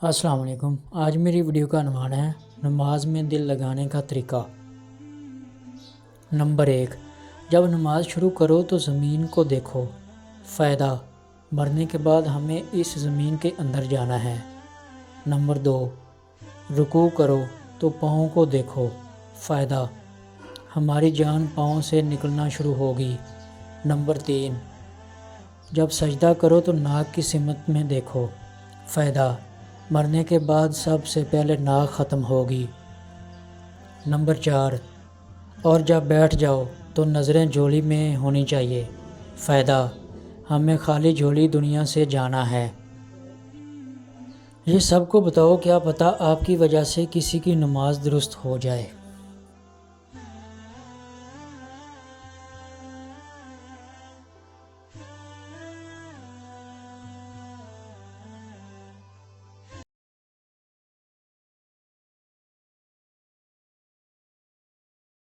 السلام علیکم۔ آج میری ویڈیو کا عنوان ہے نماز میں دل لگانے کا طریقہ۔ نمبر 1، جب نماز شروع کرو تو زمین کو دیکھو۔ فائدہ: مرنے کے بعد ہمیں اس زمین کے اندر جانا ہے۔ نمبر 2، رکوع کرو تو پاؤں کو دیکھو۔ فائدہ: ہماری جان پاؤں سے نکلنا شروع ہوگی۔ نمبر 3، جب سجدہ کرو تو ناک کی سمت میں دیکھو۔ فائدہ: مرنے کے بعد سب سے پہلے ناک ختم ہوگی۔ نمبر 4، اور جب بیٹھ جاؤ تو نظریں جھولی میں ہونی چاہیے۔ فائدہ: ہمیں خالی جھولی دنیا سے جانا ہے۔ یہ سب کو بتاؤ، کیا پتہ آپ کی وجہ سے کسی کی نماز درست ہو جائے۔